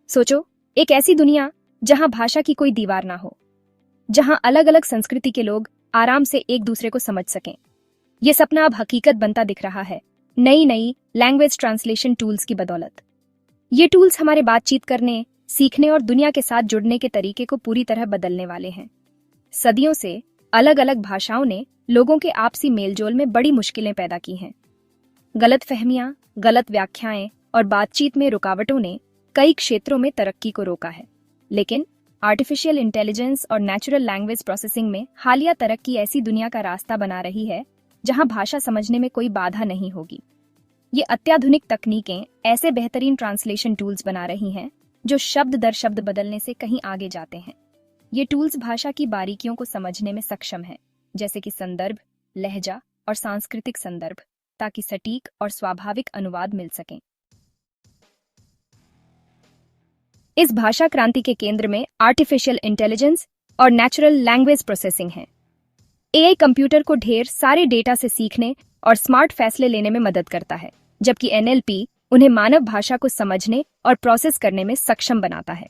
सोचो, एक ऐसी दुनिया जहां भाषा की कोई दीवार ना हो, जहां अलग अलग संस्कृति के लोग आराम से एक दूसरे को समझ सकें। ये सपना अब हकीकत बनता दिख रहा है, नई नई लैंग्वेज ट्रांसलेशन टूल्स की बदौलत। ये टूल्स हमारे बातचीत करने, सीखने और दुनिया के साथ जुड़ने के तरीके को पूरी तरह बदलने वाले हैं। सदियों से अलग अलग भाषाओं ने लोगों के आपसी मेलजोल में बड़ी मुश्किलें पैदा की हैं। गलतफहमियां, गलत व्याख्याएं और बातचीत में रुकावटों ने कई क्षेत्रों में तरक्की को रोका है। लेकिन आर्टिफिशियल इंटेलिजेंस और नेचुरल लैंग्वेज प्रोसेसिंग में हालिया तरक्की ऐसी दुनिया का रास्ता बना रही है जहां भाषा समझने में कोई बाधा नहीं होगी। ये अत्याधुनिक तकनीकें ऐसे बेहतरीन ट्रांसलेशन टूल्स बना रही हैं जो शब्द दर शब्द बदलने से कहीं आगे जाते हैं। ये टूल्स भाषा की बारीकियों को समझने में सक्षम हैं, जैसे कि संदर्भ, लहजा और सांस्कृतिक संदर्भ, ताकि सटीक और स्वाभाविक अनुवाद मिल सकें। इस भाषा क्रांति के केंद्र में आर्टिफिशियल इंटेलिजेंस और नेचुरल लैंग्वेज प्रोसेसिंग है। एआई कंप्यूटर को ढेर सारे डेटा से सीखने और स्मार्ट फैसले लेने में मदद करता है, जबकि एनएलपी उन्हें मानव भाषा को समझने और प्रोसेस करने में सक्षम बनाता है।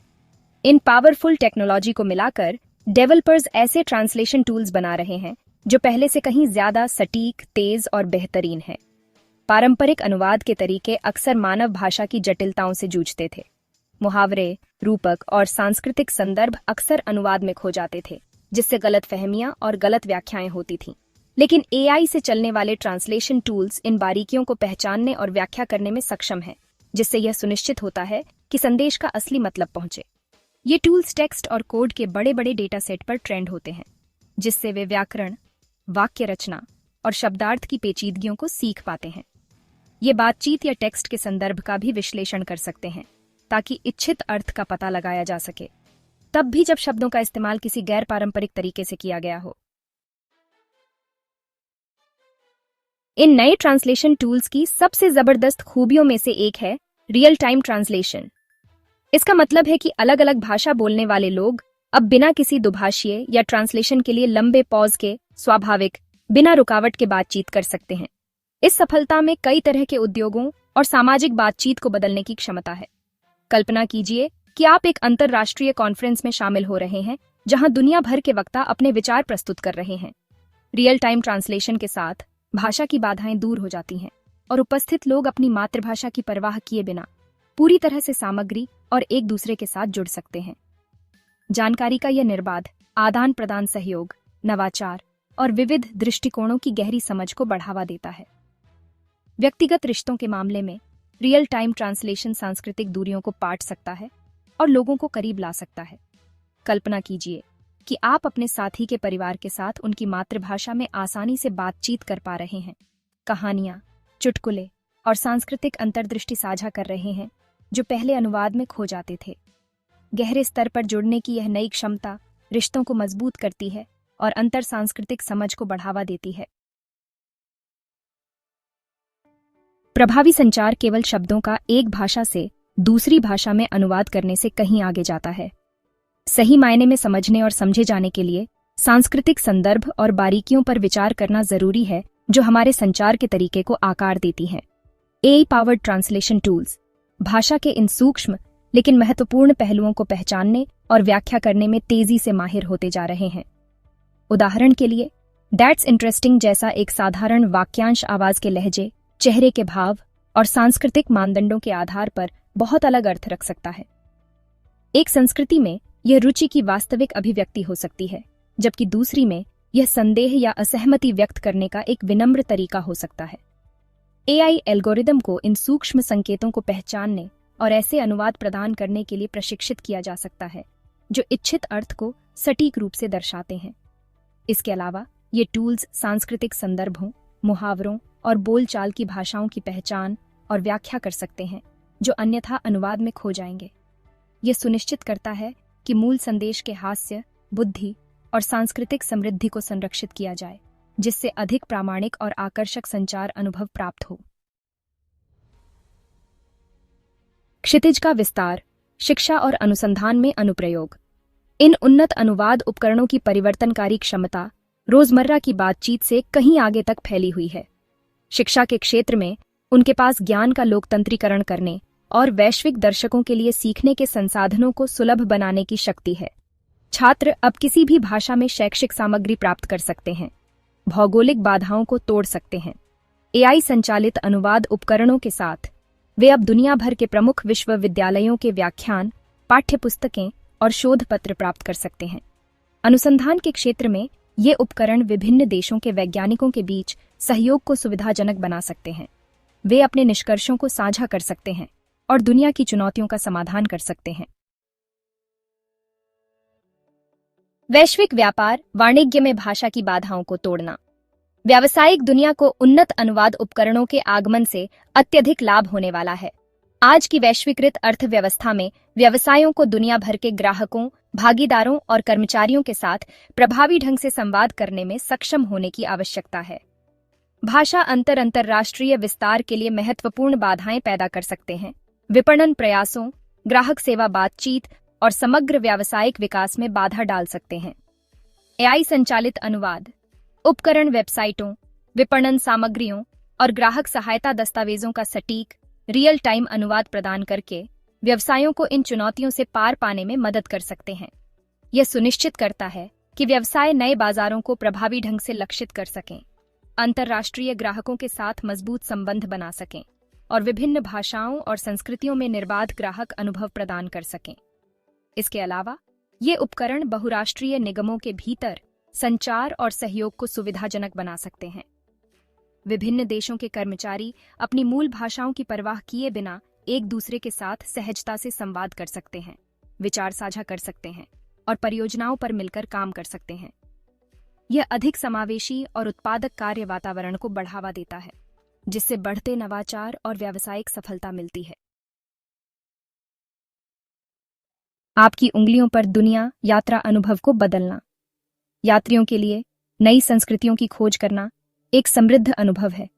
इन पावरफुल टेक्नोलॉजी को मिलाकर डेवलपर्स ऐसे ट्रांसलेशन टूल्स बना रहे हैं जो पहले से कहीं ज्यादा सटीक, तेज और बेहतरीन है। पारंपरिक अनुवाद के तरीके अक्सर मानव भाषा की जटिलताओं से जूझते थे। मुहावरे, रूपक और सांस्कृतिक संदर्भ अक्सर अनुवाद में खो जाते थे, जिससे गलतफहमियां और गलत व्याख्याएं होती थीं। लेकिन एआई से चलने वाले ट्रांसलेशन टूल्स इन बारीकियों को पहचानने और व्याख्या करने में सक्षम हैं, जिससे यह सुनिश्चित होता है कि संदेश का असली मतलब पहुंचे। ये टूल्स टेक्स्ट और कोड के बड़े बड़े डेटा सेट पर ट्रेंड होते हैं, जिससे वे व्याकरण, वाक्य रचना और शब्दार्थ की पेचीदगियों को सीख पाते हैं। ये बातचीत या टेक्स्ट के संदर्भ का भी विश्लेषण कर सकते हैं, ताकि इच्छित अर्थ का पता लगाया जा सके, तब भी जब शब्दों का इस्तेमाल किसी गैर पारंपरिक तरीके से किया गया हो। इन नए ट्रांसलेशन टूल्स की सबसे जबरदस्त खूबियों में से एक है रियल टाइम ट्रांसलेशन। इसका मतलब है कि अलग अलग भाषा बोलने वाले लोग अब बिना किसी दुभाषीय या ट्रांसलेशन के लिए लंबे पॉज के स्वाभाविक, बिना रुकावट के बातचीत कर सकते हैं। इस सफलता में कई तरह के उद्योगों और सामाजिक बातचीत को बदलने की क्षमता है। कल्पना कीजिए कि आप एक अंतर्राष्ट्रीय कॉन्फ्रेंस में शामिल हो रहे हैं, जहां दुनिया भर के वक्ता अपने विचार प्रस्तुत कर रहे हैं। रियल टाइम ट्रांसलेशन के साथ भाषा की बाधाएं दूर हो जाती हैं और उपस्थित लोग अपनी मातृभाषा की परवाह किए बिना पूरी तरह से सामग्री और एक दूसरे के साथ जुड़ सकते हैं। जानकारी का यह निर्बाध आदान प्रदान सहयोग, नवाचार और विविध दृष्टिकोणों की गहरी समझ को बढ़ावा देता है। व्यक्तिगत रिश्तों के मामले में रियल टाइम ट्रांसलेशन सांस्कृतिक दूरियों को पाट सकता है और लोगों को करीब ला सकता है। कल्पना कीजिए कि आप अपने साथी के परिवार के साथ उनकी मातृभाषा में आसानी से बातचीत कर पा रहे हैं, कहानियां, चुटकुले और सांस्कृतिक अंतर्दृष्टि साझा कर रहे हैं जो पहले अनुवाद में खो जाते थे। गहरे स्तर पर जुड़ने की यह नई क्षमता रिश्तों को मजबूत करती है और अंतर सांस्कृतिक समझ को बढ़ावा देती है। प्रभावी संचार केवल शब्दों का एक भाषा से दूसरी भाषा में अनुवाद करने से कहीं आगे जाता है। सही मायने में समझने और समझे जाने के लिए सांस्कृतिक संदर्भ और बारीकियों पर विचार करना जरूरी है, जो हमारे संचार के तरीके को आकार देती हैं। एआई पावर्ड ट्रांसलेशन टूल्स भाषा के इन सूक्ष्म लेकिन महत्वपूर्ण पहलुओं को पहचानने और व्याख्या करने में तेजी से माहिर होते जा रहे हैं। उदाहरण के लिए, दैट्स इंटरेस्टिंग जैसा एक साधारण वाक्यांश आवाज के लहजे, चेहरे के भाव और सांस्कृतिक मानदंडों के आधार पर बहुत अलग अर्थ रख सकता है। एक संस्कृति में यह रुचि की वास्तविक अभिव्यक्ति हो सकती है, जबकि दूसरी में यह संदेह या असहमति व्यक्त करने का एक विनम्र तरीका हो सकता है। एआई एल्गोरिदम को इन सूक्ष्म संकेतों को पहचानने और ऐसे अनुवाद प्रदान करने के लिए प्रशिक्षित किया जा सकता है जो इच्छित अर्थ को सटीक रूप से दर्शाते हैं। इसके अलावा ये टूल्स सांस्कृतिक संदर्भों, मुहावरों और बोलचाल की भाषाओं की पहचान और व्याख्या कर सकते हैं जो अन्यथा अनुवाद में खो जाएंगे। यह सुनिश्चित करता है कि मूल संदेश के हास्य, बुद्धि और सांस्कृतिक समृद्धि को संरक्षित किया जाए, जिससे अधिक प्रामाणिक और आकर्षक संचार अनुभव प्राप्त हो। क्षितिज का विस्तार, शिक्षा और अनुसंधान में अनुप्रयोग। इन उन्नत अनुवाद उपकरणों की परिवर्तनकारी क्षमता रोजमर्रा की बातचीत से कहीं आगे तक फैली हुई है। शिक्षा के क्षेत्र में उनके पास ज्ञान का लोकतंत्रीकरण करने और वैश्विक दर्शकों के लिए सीखने के संसाधनों को सुलभ बनाने की शक्ति है। छात्र अब किसी भी भाषा में शैक्षिक सामग्री प्राप्त कर सकते हैं, भौगोलिक बाधाओं को तोड़ सकते हैं। एआई संचालित अनुवाद उपकरणों के साथ वे अब दुनिया भर के प्रमुख विश्वविद्यालयों के व्याख्यान, पाठ्यपुस्तकें और शोध पत्र प्राप्त कर सकते हैं। अनुसंधान के क्षेत्र में ये उपकरण विभिन्न देशों के वैज्ञानिकों के बीच सहयोग को सुविधाजनक बना सकते हैं। वे अपने निष्कर्षों को साझा कर सकते हैं और दुनिया की चुनौतियों का समाधान कर सकते हैं। वैश्विक व्यापार वाणिज्य में भाषा की बाधाओं को तोड़ना। व्यावसायिक दुनिया को उन्नत अनुवाद उपकरणों के आगमन से अत्यधिक लाभ होने वाला है। आज की वैश्वीकृत अर्थव्यवस्था में व्यवसायों को दुनिया भर के ग्राहकों, भागीदारों और कर्मचारियों के साथ प्रभावी ढंग से संवाद करने में सक्षम होने की आवश्यकता है। भाषा अंतर्राष्ट्रीय विस्तार के लिए महत्वपूर्ण बाधाएं पैदा कर सकते हैं, विपणन प्रयासों, ग्राहक सेवा बातचीत और समग्र व्यावसायिक विकास में बाधा डाल सकते हैं। एआई संचालित अनुवाद उपकरण वेबसाइटों, विपणन सामग्रियों और ग्राहक सहायता दस्तावेजों का सटीक, रियल टाइम अनुवाद प्रदान करके व्यवसायों को इन चुनौतियों से पार पाने में मदद कर सकते हैं। यह सुनिश्चित करता है कि व्यवसाय नए बाजारों को प्रभावी ढंग से लक्षित कर सकें, अंतर्राष्ट्रीय ग्राहकों के साथ मजबूत संबंध बना सकें और विभिन्न भाषाओं और संस्कृतियों में निर्बाध ग्राहक अनुभव प्रदान कर सकें। इसके अलावा ये उपकरण बहुराष्ट्रीय निगमों के भीतर संचार और सहयोग को सुविधाजनक बना सकते हैं। विभिन्न देशों के कर्मचारी अपनी मूल भाषाओं की परवाह किए बिना एक दूसरे के साथ सहजता से संवाद कर सकते हैं, विचार साझा कर सकते हैं और परियोजनाओं पर मिलकर काम कर सकते हैं। यह अधिक समावेशी और उत्पादक कार्य वातावरण को बढ़ावा देता है, जिससे बढ़ते नवाचार और व्यावसायिक सफलता मिलती है। आपकी उंगलियों पर दुनिया यात्रा अनुभव को बदलना। यात्रियों के लिए नई संस्कृतियों की खोज करना एक समृद्ध अनुभव है।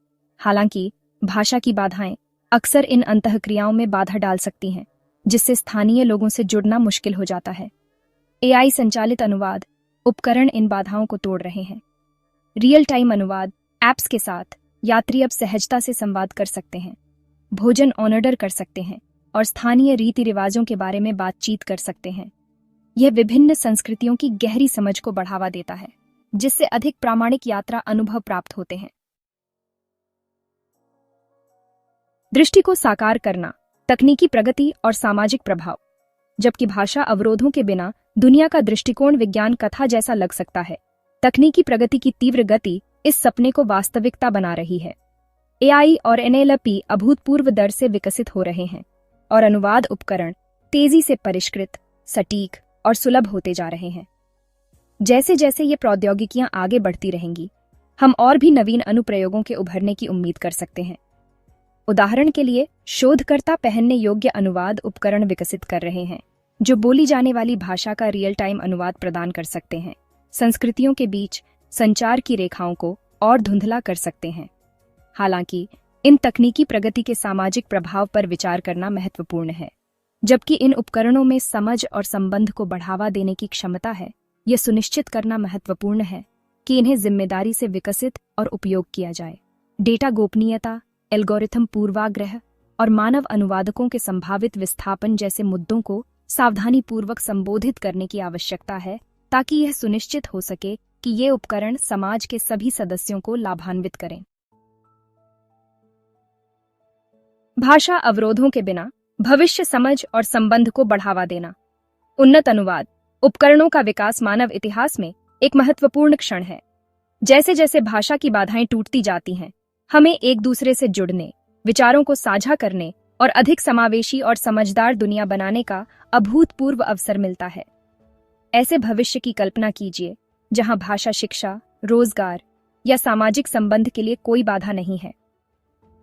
हालांकि भाषा की बाधाएं अक्सर इन अंतःक्रियाओं में बाधा डाल सकती हैं, जिससे स्थानीय लोगों से जुड़ना मुश्किल हो जाता है। एआई संचालित अनुवाद उपकरण इन बाधाओं को तोड़ रहे हैं। रियल टाइम अनुवाद ऐप्स के साथ यात्री अब सहजता से संवाद कर सकते हैं, भोजन ऑर्डर कर सकते हैं और स्थानीय रीति रिवाजों के बारे में बातचीत कर सकते हैं। यह विभिन्न संस्कृतियों की गहरी समझ को बढ़ावा देता है, जिससे अधिक प्रामाणिक यात्रा अनुभव प्राप्त होते हैं। दृष्टि को साकार करना, तकनीकी प्रगति और सामाजिक प्रभाव। जबकि भाषा अवरोधों के बिना दुनिया का दृष्टिकोण विज्ञान कथा जैसा लग सकता है, तकनीकी प्रगति की तीव्र गति इस सपने को वास्तविकता बना रही है। एआई और एनएलपी अभूतपूर्व दर से विकसित हो रहे हैं और अनुवाद उपकरण तेजी से परिष्कृत, सटीक और सुलभ होते जा रहे हैं। जैसे जैसे ये प्रौद्योगिकियां आगे बढ़ती रहेंगी, हम और भी नवीन अनुप्रयोगों के उभरने की उम्मीद कर सकते हैं। उदाहरण के लिए, शोधकर्ता पहनने योग्य अनुवाद उपकरण विकसित कर रहे हैं, जो बोली जाने वाली भाषा का रियल टाइम अनुवाद प्रदान कर सकते हैं, संस्कृतियों के बीच संचार की रेखाओं को और धुंधला कर सकते हैं। हालांकि इन तकनीकी प्रगति के सामाजिक प्रभाव पर विचार करना महत्वपूर्ण है। जबकि इन उपकरणों में समझ और संबंध को बढ़ावा देने की क्षमता है, यह सुनिश्चित करना महत्वपूर्ण है कि इन्हें जिम्मेदारी से विकसित और उपयोग किया जाए। डेटा गोपनीयता, एल्गोरिथम पूर्वाग्रह और मानव अनुवादकों के संभावित विस्थापन जैसे मुद्दों को सावधानीपूर्वक संबोधित करने की आवश्यकता है, ताकि यह सुनिश्चित हो सके कि ये उपकरण समाज के सभी सदस्यों को लाभान्वित करें। भाषा अवरोधों के बिना भविष्य समझ और संबंध को बढ़ावा देना। उन्नत अनुवाद उपकरणों का विकास मानव इतिहास में एक महत्वपूर्ण क्षण है। जैसे जैसे भाषा की बाधाएं टूटती जाती हैं, हमें एक दूसरे से जुड़ने, विचारों को साझा करने और अधिक समावेशी और समझदार दुनिया बनाने का अभूतपूर्व अवसर मिलता है। ऐसे भविष्य की कल्पना कीजिए जहां भाषा शिक्षा, रोजगार या सामाजिक संबंध के लिए कोई बाधा नहीं है।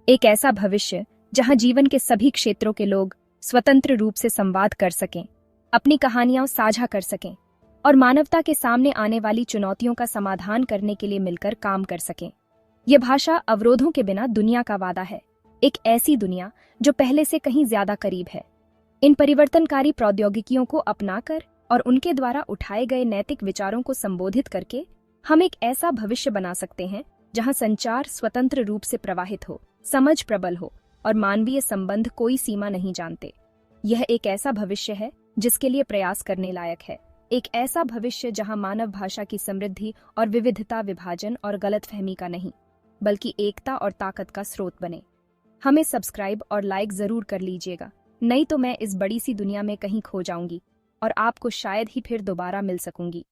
एक ऐसा भविष्य जहां जीवन के सभी क्षेत्रों के लोग स्वतंत्र रूप से संवाद कर सकें, अपनी कहानियां साझा कर सकें और मानवता के सामने आने वाली चुनौतियों का समाधान करने के लिए मिलकर काम कर सकें। यह भाषा अवरोधों के बिना दुनिया का वादा है, एक ऐसी दुनिया जो पहले से कहीं ज्यादा करीब है। इन परिवर्तनकारी प्रौद्योगिकियों को अपनाकर और उनके द्वारा उठाए गए नैतिक विचारों को संबोधित करके हम एक ऐसा भविष्य बना सकते हैं जहां संचार स्वतंत्र रूप से प्रवाहित हो, समझ प्रबल हो और मानवीय संबंध कोई सीमा नहीं जानते। यह एक ऐसा भविष्य है जिसके लिए प्रयास करने लायक है, एक ऐसा भविष्य जहां मानव भाषा की समृद्धि और विविधता विभाजन और गलतफहमी का नहीं, बल्कि एकता और ताकत का स्रोत बने। हमें सब्सक्राइब और लाइक जरूर कर लीजिएगा, नहीं तो मैं इस बड़ी सी दुनिया में कहीं खो जाऊंगी और आपको शायद ही फिर दोबारा मिल सकूंगी।